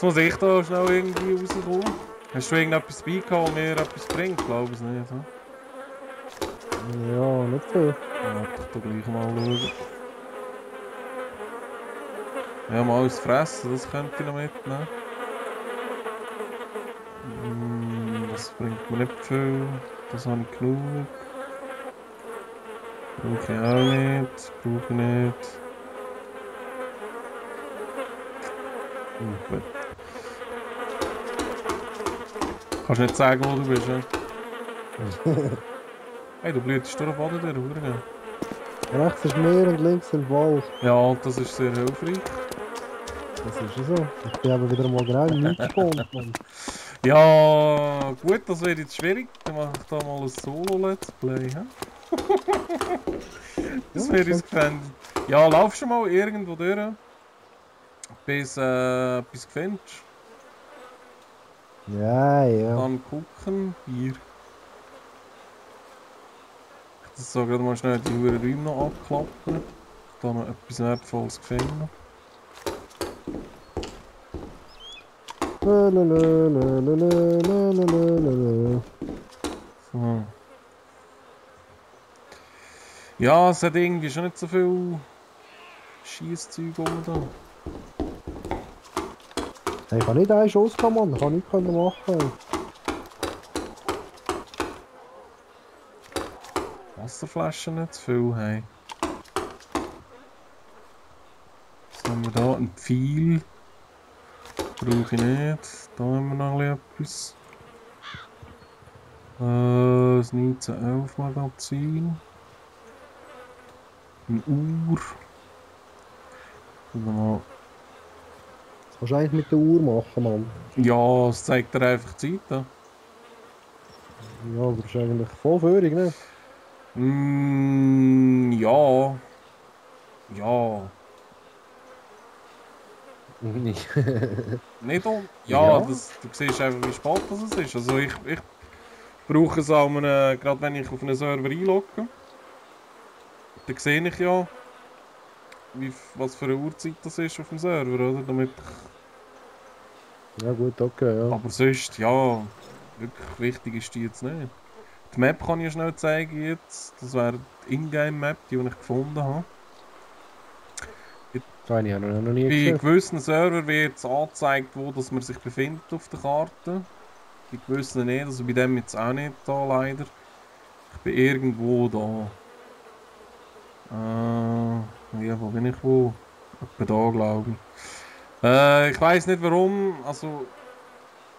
Jetzt muss ich da schnell irgendwie rauskommen. Hast du irgendetwas beigehauen, was mir etwas bringt? Glaube ich nicht. Hm? Ja, nicht viel. Ja, ich da gleich mal schauen. Ja, mal alles fressen, das könnte ich noch mitnehmen. Das bringt mir nicht viel. Das habe ich genug. Brauche ich auch nicht. Brauche ich nicht. Gut. Kannst nicht sagen, wo du bist, ja? Hey, du blühtest durch den Boden durch, Hurengen. Rechts ist Meer und links sind Wald. Ja, das ist sehr hilfreich. Das ist ja so. Ich bin aber wieder mal genau im Nichtspont, Mann. Ja, gut, das wird jetzt schwierig. Dann mache ich da mal ein Solo-Let's Play. He? Das Ja, wäre uns gefällt. Ja, lauf schon mal irgendwo durch. Bis du findest. ja, ja. Dann gucken. Hier. Ich muss so gerade mal schnell die Räume noch abklappen. Da noch etwas Wertvolles gefunden. So. Ja, es hat irgendwie schon nicht so viel Schießzeug rum da. Hey, ich kann nicht einen Schuss haben, Mann. Ich kann nichts machen. Wasserflaschen nicht zu viel haben. Was haben wir da? Ein Pfeil. Brauche ich nicht. Da haben wir noch etwas. Das 1911 Magazin. Eine Uhr. Mal. Das kannst du eigentlich mit der Uhr machen, Mann. Ja, es zeigt dir einfach die Zeit. Ja, Ja, aber das ist eigentlich voll führig, ne? Ja. Ja. Nicht. Nicht um. Ja, Ja. das, du siehst einfach, wie spät das ist. Also ich brauche es auch, gerade wenn ich auf einen Server einlogge. Dann sehe ich ja, was für eine Uhrzeit das ist auf dem Server, oder? Damit ich... Ja gut, okay, ja. Aber sonst, ja, wirklich wichtig ist die jetzt nicht. Die Map kann ich ja schnell zeigen jetzt. Das wäre die Ingame-Map, die ich gefunden habe. Das habe ich noch nie Bei gesehen. gewissen Servern wird es angezeigt, wo dass man sich befindet auf der Karte. Bei gewissen nicht, also bei dem jetzt auch nicht da leider. Ich bin irgendwo da. Ja, wo bin ich wo? Etwa da, glaube ich. Ich weiß nicht warum, also...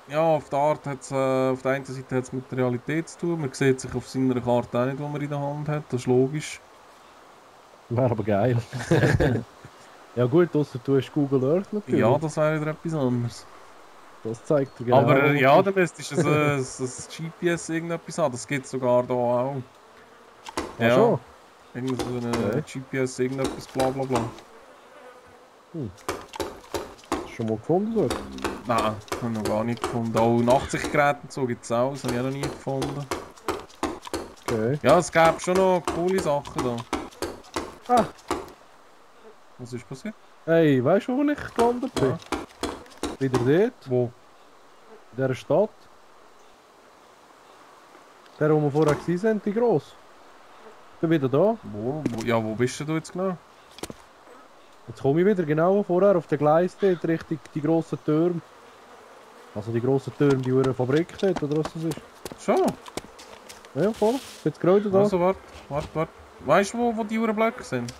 Ja, auf der Art hat's, auf der einen Seite hat es mit der Realität zu tun. Man sieht sich auf seiner Karte auch nicht, die man in der Hand hat. Das ist logisch. Wäre aber geil. Ja gut, ausser du hast Google Earth natürlich. Ja, das wäre wieder etwas anderes. Das zeigt dir genau. Aber ja, dann müsstest du ein GPS irgendetwas haben. Das gibt es sogar da auch. Ah, Ja, schon? irgend so eine GPS irgendetwas bla bla bla. Hast du schon mal gefunden dort? Nein, habe ich noch gar nicht gefunden. Auch Nachtsichtgeräte und so gibt es auch. Das habe ich auch noch nie gefunden. Okay. Ja, es gäbe schon noch coole Sachen da. Ah, Was ist passiert? hey, weißt du, wo ich gelandet bin? Ja. Wieder dort, Wo? in dieser Stadt. Der, wo wir vorher waren, die gross. Ich bin wieder da. Ja, wo bist du jetzt genau? Jetzt komme ich wieder genau vorher auf den Gleis dort, Richtung die grossen Türme. Also die grossen Türme, die eine Fabrik dort, oder was das ist. Schon? Ja, voll. Jetzt gerade da. Also, warte. Weißt du, wo die Uhrenblöcke sind?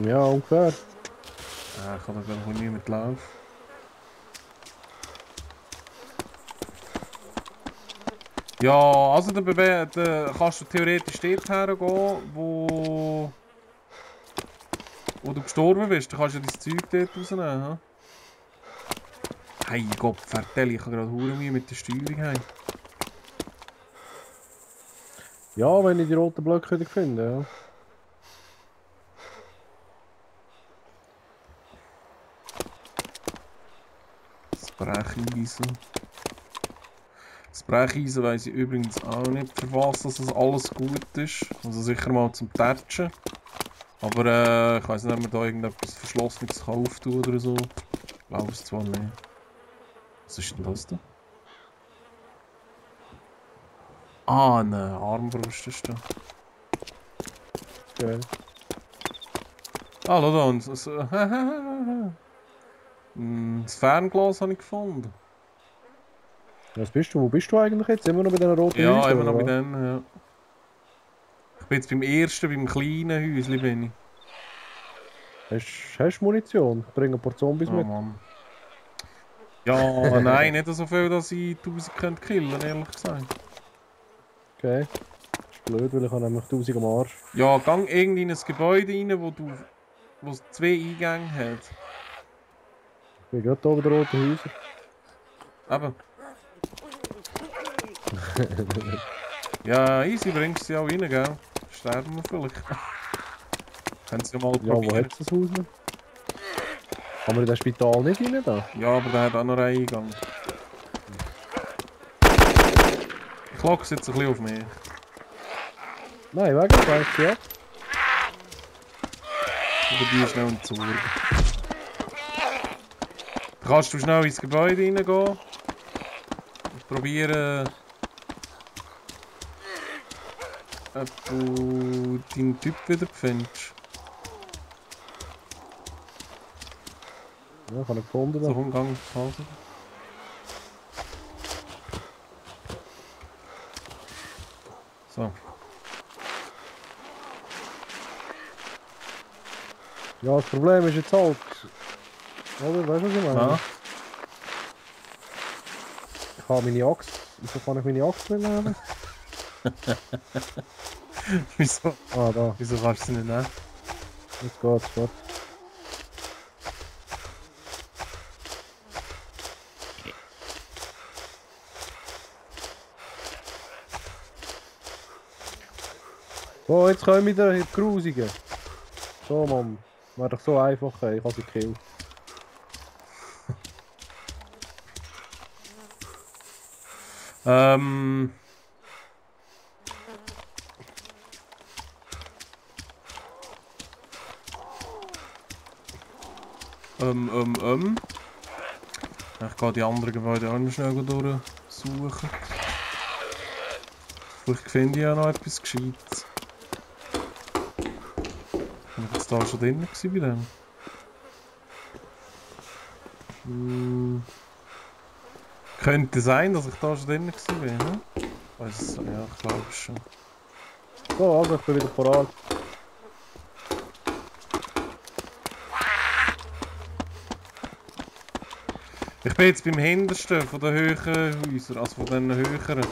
Ja, ungefähr. Ich kann da gar nicht mit laufen. Ja, also da kannst du theoretisch dort hergehen, wo du gestorben bist. Da kannst du dein Zeug dort rausnehmen. He? Hey Gott, vertell, ich habe gerade Mühe mit der Steuerung. Hey. Ja, wenn ich die roten Blöcke wieder finde, ja. Das Brecheisen. Das Brecheisen weiss ich übrigens auch nicht, für was das alles gut ist. Also sicher mal zum Tätschen. Aber ich weiss nicht, ob man da irgendetwas Verschlossenes auftun oder so. Glaube es zwar nicht. Was ist denn das da? Ah, eine Armbrust ist da. Okay. Ah, schau da, und das Fernglas habe ich gefunden. Was bist du? Wo bist du eigentlich jetzt? Immer noch bei diesen roten Ja, Häusern? immer noch bei oder was? denen, ja. Ich bin jetzt beim ersten, beim kleinen Häuschen bin ich. Hast du Munition? Ich bringe ein paar Zombies Oh mit. Mann. Ja, nein, nicht so viel, dass ich 1000 könnte killen, ehrlich gesagt. Okay. Das ist blöd, weil ich habe nämlich 1000 am Arsch. Ja, gang irgendwie in ein Gebäude rein, wo es 2 Eingänge hat. Ich bin gerade hier bei den roten Häusern. Eben. Ja, easy, bringst du sie auch rein, gell? Sterben wir vielleicht. Können sie ja mal Ja, wo probieren. hat es das Haus noch? Kann man in das Spital nicht rein da? Ja, aber der hat auch noch einen Eingang. Ich locke es jetzt ein bisschen auf mich. Nein, wegen, weißt du ja. Über die schnell und Sorge. Kannst du schnell ins Gebäude reingehen und probieren, ob du deinen Typ wieder findest. Ja, ich habe ihn gefunden. So, Da. komm, gang, Pause. So. Ja, das Problem ist jetzt halt. Oder? Weißt du, was ich meine? Ja. Ich habe meine Axt. Wieso kann ich meine Axt nicht nehmen? Wieso? Ah, da. Wieso kannst du sie nicht nehmen? Jetzt geht's. Warte. So, jetzt kommen wieder die Grusigen. So, Mann. Wäre doch so einfach, ey. Ich habe sie gekillt. Ähm. Ich gehe die anderen Gebäude auch noch schnell durchsuchen. Vielleicht finde ich ja noch etwas Gescheites. Bin ich jetzt da schon drin gewesen bei dem? Könnte sein, dass ich da schon drin gewesen bin, ne? Weiss es, ja, ich glaube schon. So, also ich bin wieder parat. Ich bin jetzt beim hintersten von den höheren Häusern, also von den höheren.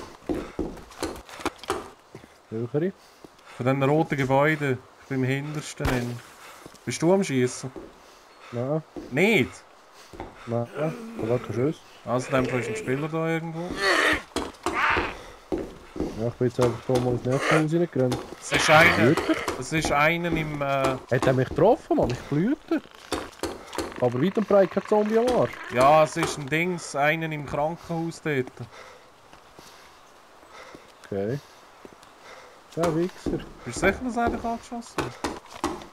Höhere. Von den roten Gebäuden. Ich bin im hintersten. Drin. Bist du am Schießen? Nein, Nicht? nein. Da war kein Schuss. Also, in dem Fall ist ein Spieler da irgendwo. Ja, ich bin jetzt einfach hier mal ins nächste Haus reingerannt. Es ist einer. Blüter? Es ist einer im. Hat er mich getroffen, Mann? Ich blüte. Aber weit und breit kein Zombie am Arsch. Ja, es ist ein Dings. Einer im Krankenhaus dort. Okay. Der Wichser. Bist du sicher, dass er dich angeschossen hat?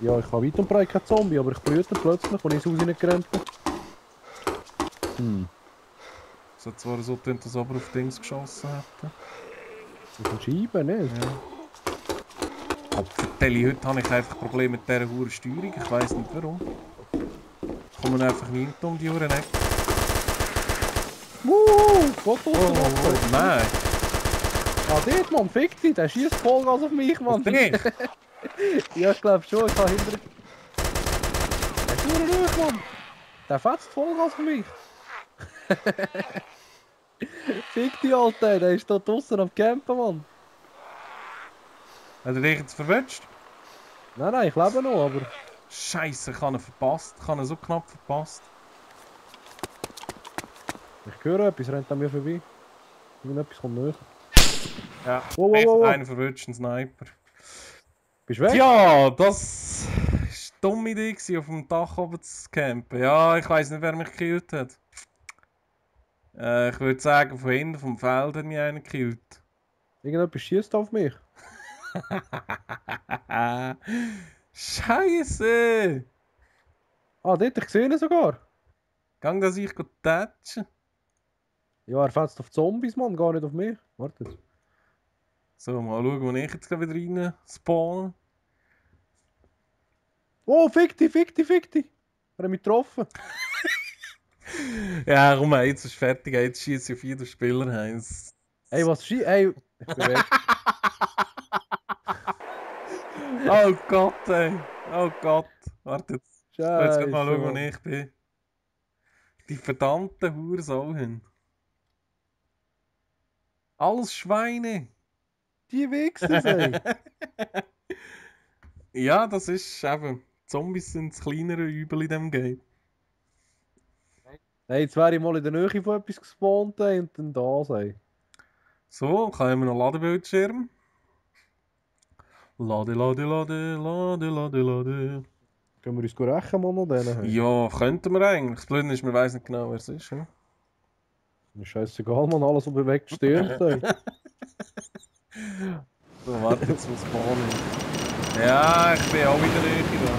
Ja, ich habe weit und breit kein Zombie, aber ich blüte plötzlich, als ich ins Haus reingerannt bin. Es hat zwar so getönt, dass er aber auf Dings geschossen hätte. Auf den Scheiben, nicht? Ja. Aber für Telly heute habe ich einfach Probleme mit dieser hohen Steuerung. Ich weiss nicht warum. Ich komme einfach nicht um die Uhren weg. Gott, Nein! Ah, dort, Mann, fick dich, der schießt Vollgas auf mich, Mann. Auf dich? Ja, ich glaube schon, ich habe hinter... Der ist nur ruhig, Mann. Der fetzt Vollgas auf mich. Fick dich, Alter, der ist da draussen am Campen, Mann. Hat er dich jetzt verwünscht? Nein, nein, ich lebe noch, aber... Scheiße, ich habe ihn verpasst. Ich habe ihn so knapp verpasst. Ich höre etwas, rennt an mir vorbei. Irgendetwas kommt näher. Ja, Wow, wow, echt wow, wow. einen verwünscht, ein Sniper. Bist du weg? Ja, das war eine dumme Idee, gewesen, auf dem Dach oben zu campen. Ja, ich weiss nicht, wer mich gekillt hat. Ich würde sagen, von hinten vom Feld hat mich einer gekillt. Irgendetwas schießt auf mich. Scheiße! Ah, dort, ich sehe ihn sogar. Gang das ich tätschen. Ja, er fetzt auf Zombies, Mann, gar nicht auf mich. Wartet. So, mal schauen, wo ich jetzt wieder rein spawn. Oh, fick dich, fick dich, fick dich. Er hat mich getroffen. Ja, komm, jetzt ist fertig. Jetzt schieße ich auf jeden Spieler heiß. Ey, was schie... Ey, ich bin weg. Oh Gott, ey. Oh Gott. Warte jetzt. Ich will jetzt mal schauen, wo Mann. ich bin. Die verdammten Hurensohlen. Alles Schweine. Die Wichser, ey. Ja, das ist eben. Zombies sind das kleinere Übel in diesem Game. Hey, jetzt wäre ich mal in der Nähe von etwas gespawnt ey, und dann da sein. So, dann haben wir noch Ladebildschirm. Lade. Können wir uns rächen, Mann, an denen? Hey? Ja, könnten wir eigentlich. Das Blöde ist, wir wissen nicht genau, wer es ist. Ja? Mir scheißegal, Mann, alles, was bewegt, stirbt. Ey. So, warte jetzt, was spawnen. Ja, ich bin auch wieder Nähe da.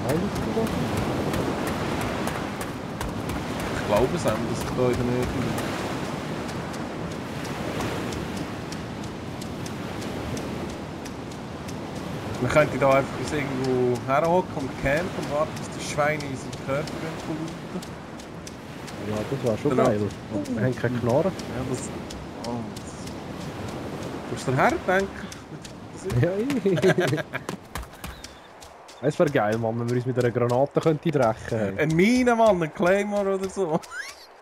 Meinst du das? Ich glaube es auch, dass ich da in der Nähe bin. Man könnte da einfach bis irgendwo herhocken und campen und warten, bis die Schweine in seinen Körper verluten. Ja, das war schon Genau. geil. Wir haben keine Knarre. Ja, das... Oh, das... Du her denken? Ja, es wäre geil, Mann, wenn wir uns mit einer Granate könnten drechen. Hey. Ein Mine, Mann, ein Claymore oder so.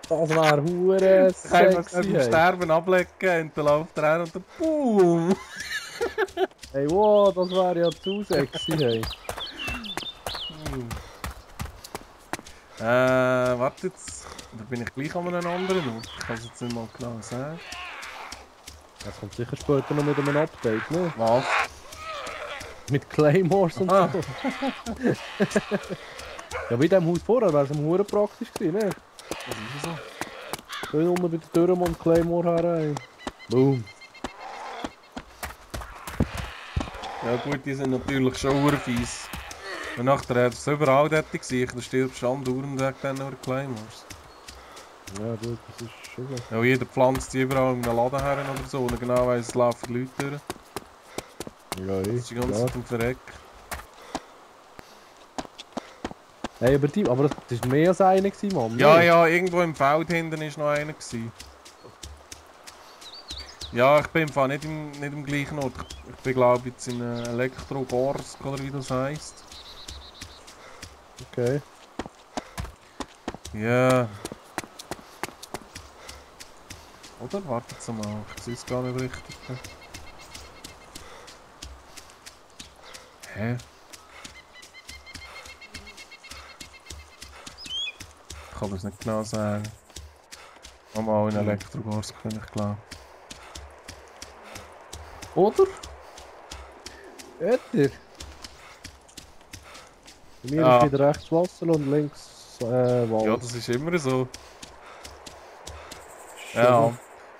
Das wäre hure Einfach sexy. beim Sterben ablecken und dann läuft er her und dann BOOM! Hey, wow, das wäre ja zu sexy, hey. Warte jetzt. Da bin ich gleich an einem anderen Ort. Ich kann es jetzt nicht mal genau sagen. Das kommt sicher später noch mit einem Update, ne? Was? Mit Claymores und Ah. so. Ja, bei dem Haus vorher wäre es am Huren praktisch gewesen, ne? Was ist so? Schön unten bei der Tür und Claymore her, ey. Boom. Ja gut, die sind natürlich schon urfies. Und nachher hat es überall dort gesehen, da stirbst du andauernd wegen diesen Claymores. Ja, gut, das ist schon so. Ja, jeder pflanzt die überall in einem Laden her oder so und genau weiss, es laufen Leute durch. Ja, Das ist die ganze Zeit am Verreck. Hey, aber das war mehr als einer, gewesen, Mann. Ja, ne? ja, irgendwo im Feld hinten war noch einer. Ja, ich bin im Fall nicht im gleichen Ort. Ich bin glaube jetzt in Elektrogorsk oder wie das heisst. Okay. Ja. Oder? Wartet mal, ich sehe es gar nicht richtig. Hä? Ich kann das nicht genau sagen. Mal in Elektrogorsk bin ich glaube. Oder? Ötter. Bei mir Ja. ist wieder rechts Wasser und links Wald. Ja, das ist immer so. Ja.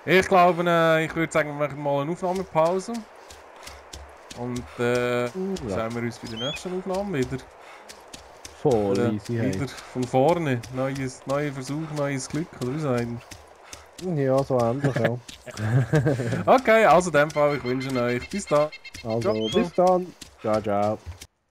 Ich glaube, ich würde sagen, wir machen mal eine Aufnahmepause. Und Ja. sehen wir uns bei der nächsten Aufnahme wieder. Voll easy, hey. Wieder von vorne. Neuer Versuch, neues Glück, oder wie sagen wir? Ja, so ähnlich auch. Okay, also in dem Fall, ich wünsche euch bis dann. Also, Ciao. bis dann. Ciao, ciao.